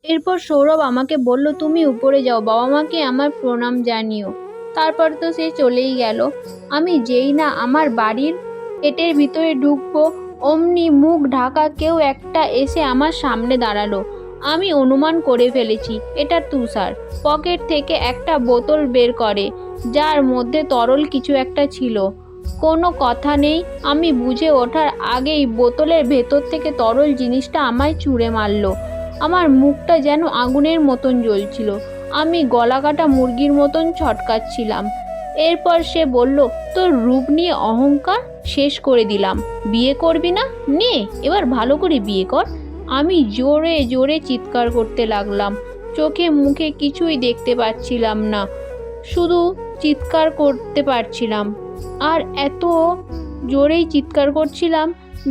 এরপর সৌরভ আমাকে বলল, তুমি উপরে যাও, বাবা মাকে আমার প্রণাম জানিও। তারপর তো সে চলেই গেল। আমি যেই না আমার বাড়ির গেটের ভিতরে ঢুকবো, অমনি মুখ ঢাকা কেউ একটা এসে আমার সামনে দাঁড়ালো। আমি অনুমান করে ফেলেছি এটা তুষার। পকেট থেকে একটা বোতল বের করে, যার মধ্যে তরল কিছু একটা ছিল। কোনো কথা নেই, আমি বুঝে ওঠার আগেই বোতলের ভেতর থেকে তরল জিনিসটা আমায় ছুঁড়ে মারলো। আমার মুখটা যেন আগুনের মতন জ্বলছিল। আমি গলাকাটা মুরগির মতন ছটকাচ্ছিলাম। এরপর সে বলল, তোর রূপ নিয়ে অহংকার শেষ করে দিলাম। বিয়ে করবি না? নে, এবার ভালো করে বিয়ে কর। আমি জোরে জোরে চিৎকার করতে লাগলাম। চোখে মুখে কিছুই দেখতে পাচ্ছিলাম না, শুধু চিৎকার করতে পারছিলাম। আর এত জোরেই চিৎকার করছিলাম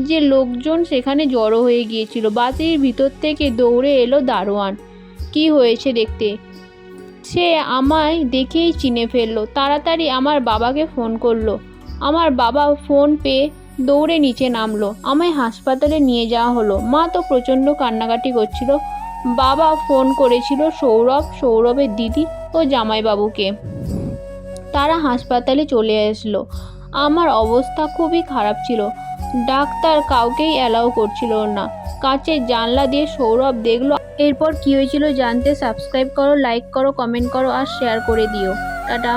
যে লোকজন সেখানে জড়ো হয়ে গিয়েছিল। বাতির ভিতর থেকে দৌড়ে এলো দারোয়ান। কি হয়েছে দেখতে। সে আমায় দেখেই চিনে ফেললো। তাড়াতাড়ি আমার বাবাকে ফোন করলো। আমার বাবা ফোন পেয়ে দৌড়ে নিচে নামলো। আমায় হাসপাতালে নিয়ে যাওয়া হলো। মা তো প্রচণ্ড কান্নাকাটি করছিল। বাবা ফোন করেছিল সৌরভের দিদি ও জামাইবাবুকে। তারা হাসপাতালে চলে আসলো। আমার অবস্থা খুবই খারাপ ছিল। ডাক্তার কাউকেই অ্যালাউ করছিল না। কাঁচের জানলা দিয়ে সৌরভ দেখলো। এরপর কি হয়েছিল জানতে সাবস্ক্রাইব করো, লাইক করো, কমেন্ট করো আর শেয়ার করে দিও। টাটা।